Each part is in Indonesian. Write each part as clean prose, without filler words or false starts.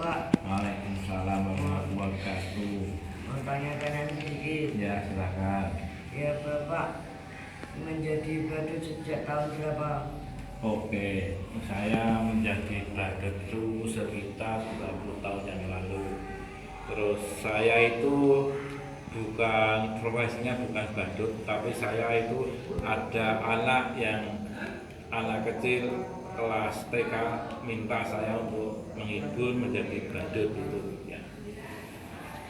Pak. Waalaikumsalam warahmatullahi wabarakatuh. Mau tanyakan sedikit. Ya, silakan. Ya Bapak menjadi badut sejak tahun berapa? Oke, saya menjadi badut itu sekitar 20 tahun yang lalu. Terus saya itu bukan profesinya bukan badut, tapi saya itu ada anak kecil kelas TK minta saya untuk menghibur menjadi badut itu ya.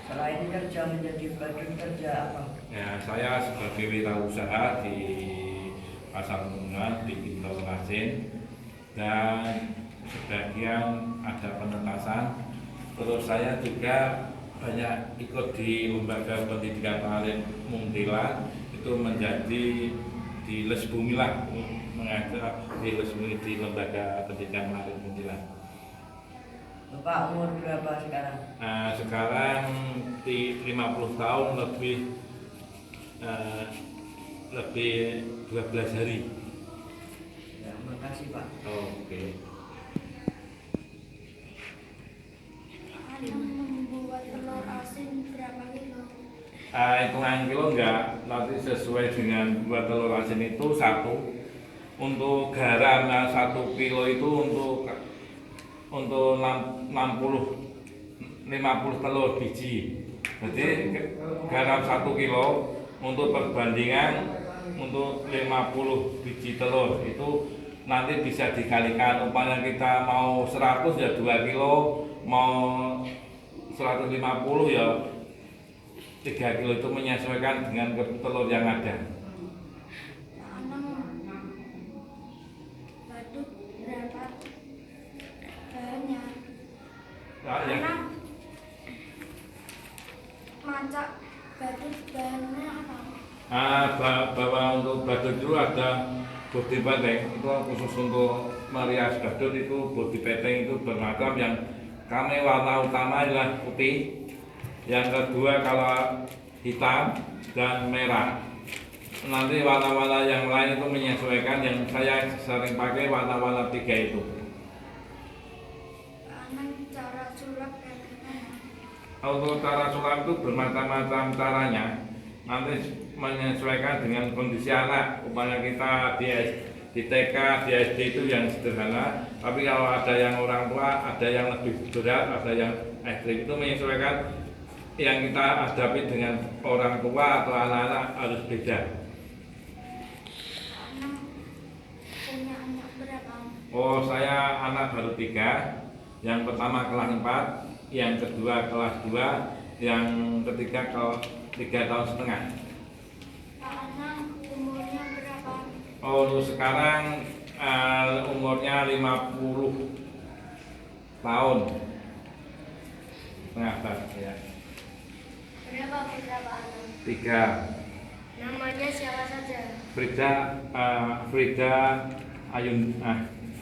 Selain kerja menjadi badut, kerja apa? Ya, saya sebagai wirausaha di pasar bunga di Pintu Lasin dan sebagian ada penetasan. Terus saya juga banyak ikut di lembaga pendidikan alim Muntila, itu menjadi di Les Bumilah, mengajar di Les Bumi di lembaga pendidikan alim Muntila. Bapak umur berapa sekarang? Nah, sekarang di 50 tahun lebih 12 hari. Ya, makasih Pak. Oke. Membuat telur asin berapa kilo? Hitungan kilo enggak, nanti sesuai dengan buat telur asin itu satu. Untuk garam 1 kilo itu untuk 50 telur biji. Jadi garam 1 kilo untuk perbandingan untuk 50 biji telur itu nanti bisa dikalikan. Umpamanya kita mau 100 ya 2 kilo, mau 150 ya 3 kilo, itu menyesuaikan dengan telur yang ada. Badut berapa bahannya? Nah, ya. Masak badut bahannya apa? Bahwa untuk badut itu ada bodi peteng, itu khusus untuk merias badut. Itu bodi peteng itu bermacam, yang kami warna utama adalah putih, yang kedua kalau hitam dan merah. Nanti warna-warna yang lain itu menyesuaikan, yang saya sering pakai warna-warna 3 itu. Cara sulap kayak gimana? Untuk cara sulap itu bermacam-macam caranya, nanti menyesuaikan dengan kondisi anak. Umpamanya kita di TK, di SD itu yang sederhana, tapi kalau ada yang orang tua, ada yang lebih berat, ada yang ekstrim, itu menyesuaikan yang kita hadapi dengan orang tua atau anak-anak harus beda. Punya anak berapa? Oh, saya anak baru 3. Yang pertama kelas 4, yang kedua kelas 2, yang ketiga kelas 3 tahun setengah. Pak Anang umurnya berapa? Oh, sekarang umurnya 50 tahun. Setengah ya. Berapa putra Pak Anang? 3. Namanya siapa saja? Frida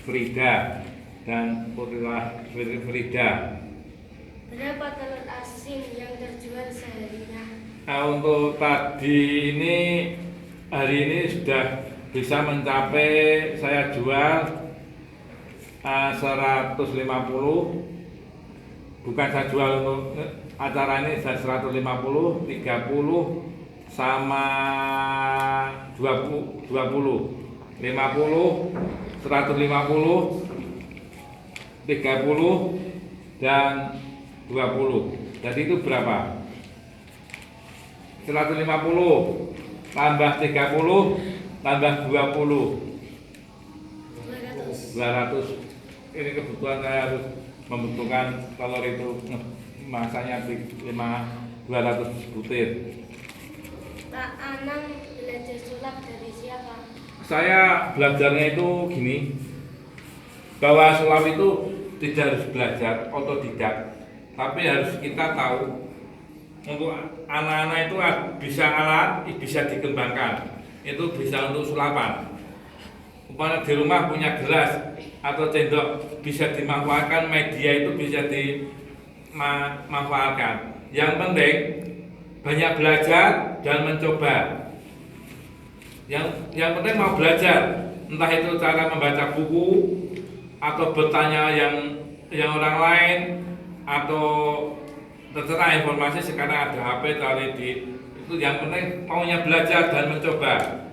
Frida dan Putri Frida. Berapa telur asin yang terjual seharinya? Untuk tadi ini, hari ini sudah bisa mencapai, saya jual 150. Bukan saya jual untuk acara ini, saya 150, 30 sama 20, 50, 150, 30 dan 20. Jadi itu berapa? 150 tambah 30 tambah 20, 200. Ini kebutuhan, saya harus membutuhkan telur itu masaknya 200 butir. Pak Anang belajar sulap dari siapa? Saya belajarnya itu gini, bahwa sulap itu tidak harus belajar otodidak, tapi harus kita tahu. Untuk anak-anak itu bisa alat, bisa dikembangkan, itu bisa untuk sulapan. Umpamanya di rumah punya gelas atau sendok, bisa dimanfaatkan, media itu bisa dimanfaatkan. Yang penting banyak belajar dan mencoba. Yang penting mau belajar, entah itu cara membaca buku atau bertanya yang orang lain, atau terserah informasi sekarang ada HP tadi di itu, yang penting maunya belajar dan mencoba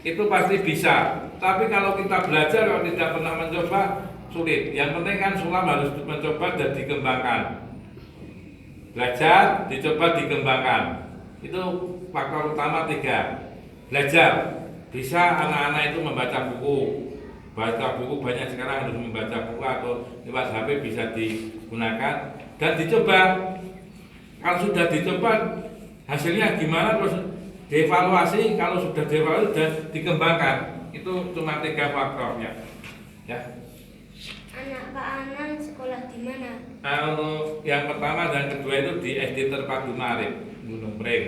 itu pasti bisa. Tapi kalau kita belajar kalau tidak pernah mencoba sulit. Yang penting kan sulam harus mencoba dan dikembangkan. Belajar, dicoba, dikembangkan. Itu faktor utama 3. Belajar. Bisa anak-anak itu membaca buku. Baca buku banyak sekarang, harus membaca buku atau lewat HP bisa digunakan dan dicoba. Kalau sudah dicoba hasilnya gimana terus dievaluasi. Kalau sudah dievaluasi dan dikembangkan. Itu cuma 3 faktornya. Ya. Anak Pak Anang sekolah di mana? Untuk yang pertama dan kedua itu di SD Terpadu Marif, Gunung Pring.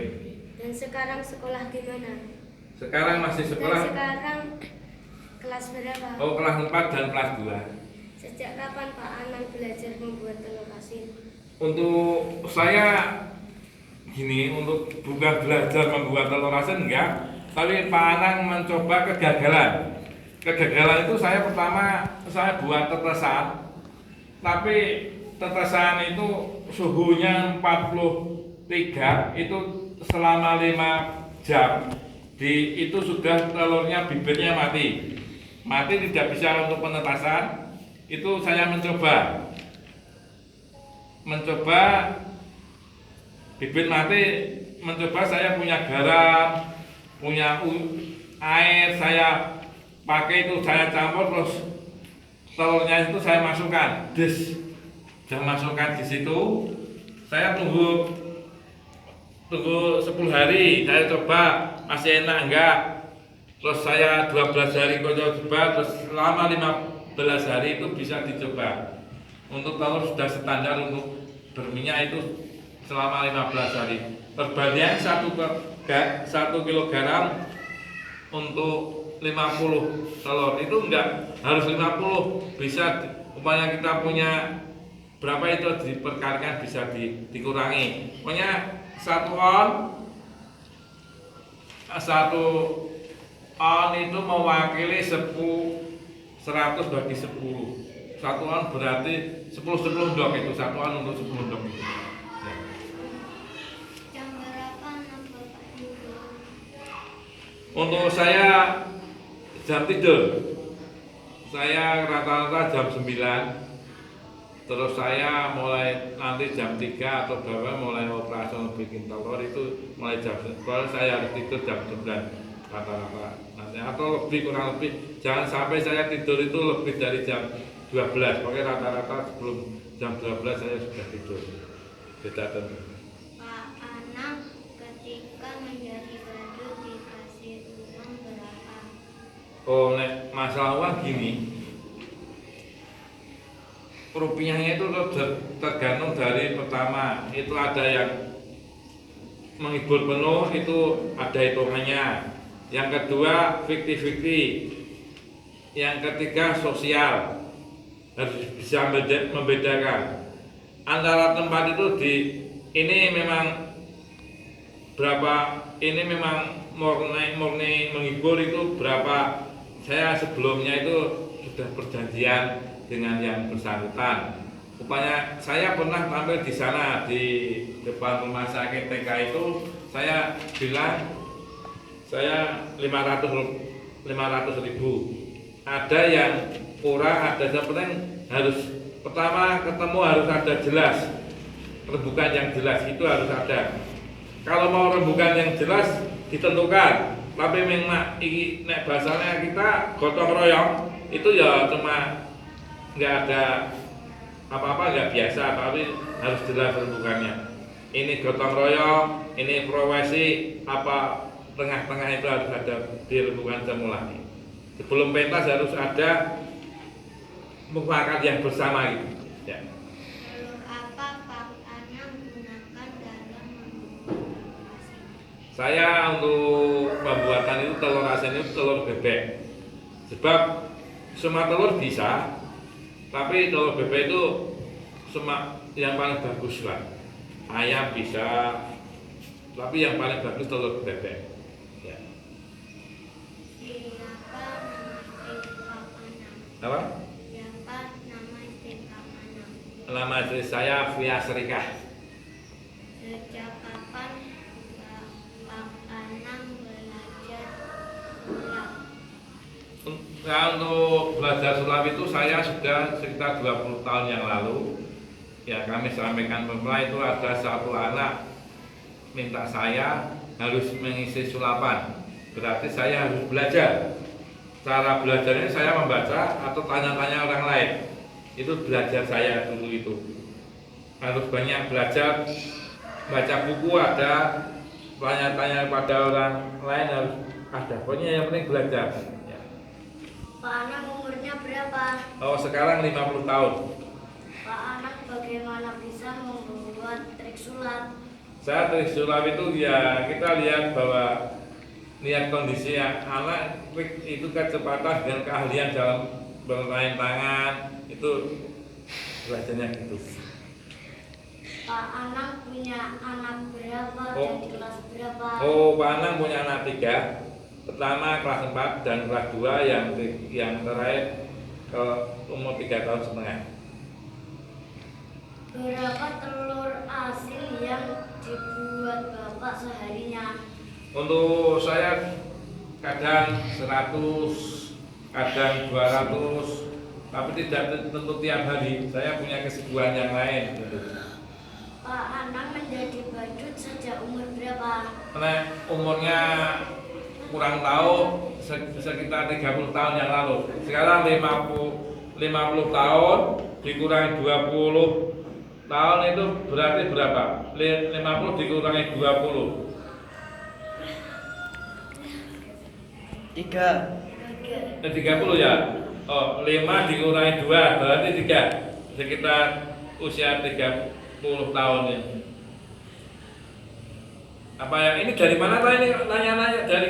Dan sekarang sekolah di mana? Sekarang masih Dan sekolah. sekarang kelas berapa? Oh, kelas 4 dan kelas 2. Sejak kapan Pak Anang belajar membuat telur asin? Untuk saya gini, untuk bukan belajar membuat telur asin enggak, tapi Pak Anang mencoba kegagalan. Kegagalan itu saya pertama saya buat tetesan, tapi tetesan itu suhunya 43 itu selama 5 jam. Itu sudah telurnya bibitnya mati tidak bisa untuk penetasan. Itu saya mencoba bibit mati, mencoba saya punya garam, punya air, saya pakai itu, saya campur terus telurnya itu saya masukkan, saya masukkan di situ, saya tunggu 10 hari, saya coba masih enak enggak, terus saya 12 hari coba, terus selama 15 hari itu bisa dicoba. Untuk telur sudah standar untuk berminyak itu selama 15 hari. Perbandingan 1 kilogram untuk 50 telur itu enggak harus 50, bisa umpamanya kita punya berapa itu diperkalikan, bisa dikurangi. Pokoknya 1 on itu mewakili 100 bagi 10. 1 on berarti 10 dok itu, 1 on untuk 10 dok itu. Jam berapa anak Bapak tidur? Untuk saya jam tidur, saya rata-rata jam 9. Terus saya mulai nanti jam 3 atau berapa mulai operasional bikin telur itu mulai jam 9. Saya harus tidur jam 9 rata-rata nanti, atau lebih, kurang lebih. Jangan sampai saya tidur itu lebih dari jam 12. Pokoknya rata-rata sebelum jam 12 saya sudah tidur. Beda tentu. Pak Anang ketika menjadi badut dikasih uang berapa? Oh, nek masalah uang gini, rupiahnya itu tergantung dari pertama itu ada yang menghibur penuh, itu ada hitungannya. Yang kedua 50-50. Yang ketiga sosial, harus bisa membedakan antara tempat itu ini memang berapa, ini memang murni menghibur itu berapa. Saya sebelumnya itu sudah perjanjian dengan yang bersangkutan. Rupanya saya pernah tampil di sana di depan rumah sakit TK itu, saya bilang saya 500.000. Ada yang kurang, ada yang penting harus pertama ketemu harus ada jelas, rembukan yang jelas itu harus ada. Kalau mau rembukan yang jelas ditentukan, tapi memang ini nek bahasanya kita gotong royong itu ya cuma nggak ada apa-apa, nggak biasa, tapi harus jelas rembukannya. Ini gotong royong, ini profesi apa, tengah-tengah itu harus ada di rembukan semula. Sebelum pentas harus ada mufakat yang bersama gitu. Ya. Telur apa Pak Anang gunakan dalam membuat telur asin? Saya untuk pembuatan itu telur asin itu telur bebek. Sebab semua telur bisa, tapi telur bebek itu semua yang paling bagus lah. Ayam bisa, tapi yang paling bagus telur bebek. Ya. Siapa nama istri Pak Anang? Apa? Siapa nama istri Pak Anang? Nama istri saya Fia Serikah. Sejak kapan Pak Anang belajar sulap? Nah, untuk belajar sulap itu saya sudah sekitar 20 tahun yang lalu. Ya, kami sampaikan pemula itu ada satu anak minta saya harus mengisi sulapan. Berarti saya harus belajar. Cara belajarnya saya membaca atau tanya-tanya orang lain. Itu belajar saya dulu itu. Harus banyak belajar, baca buku ada, tanya-tanya pada orang lain harus ada. Pokoknya yang penting belajar. Ya. Pak Anang umurnya berapa? Oh, sekarang 50 tahun. Pak Anang bagaimana bisa membuat trik sulap? Saya trik sulap itu ya kita lihat bahwa lihat kondisi anak itu kecepatan dan keahlian dalam bermain tangan itu belajarnya gitu. Pak Anang punya anak berapa Oh. dan di kelas berapa? Oh, Pak Anang punya anak 3. Pertama kelas 4 dan kelas 2 yang terakhir ke umur 3 tahun setengah. Berapa telur asin yang dibuat Bapak seharinya? Untuk saya kadang 100, kadang 200, tapi tidak tentu tiap hari. Saya punya kesibukan yang lain. Pak Anang menjadi badut sejak umur berapa? Karena umurnya kurang tahu sekitar 30 tahun yang lalu. Sekarang 50 tahun dikurangi 20 tahun itu berarti berapa? 50 dikurangi 20. 30 ya. Oh, 5 dikurangi 2 berarti 3. Sekitar usia 30 tahun ini. Apa yang ini dari mana tadi? Nanya-nanya dari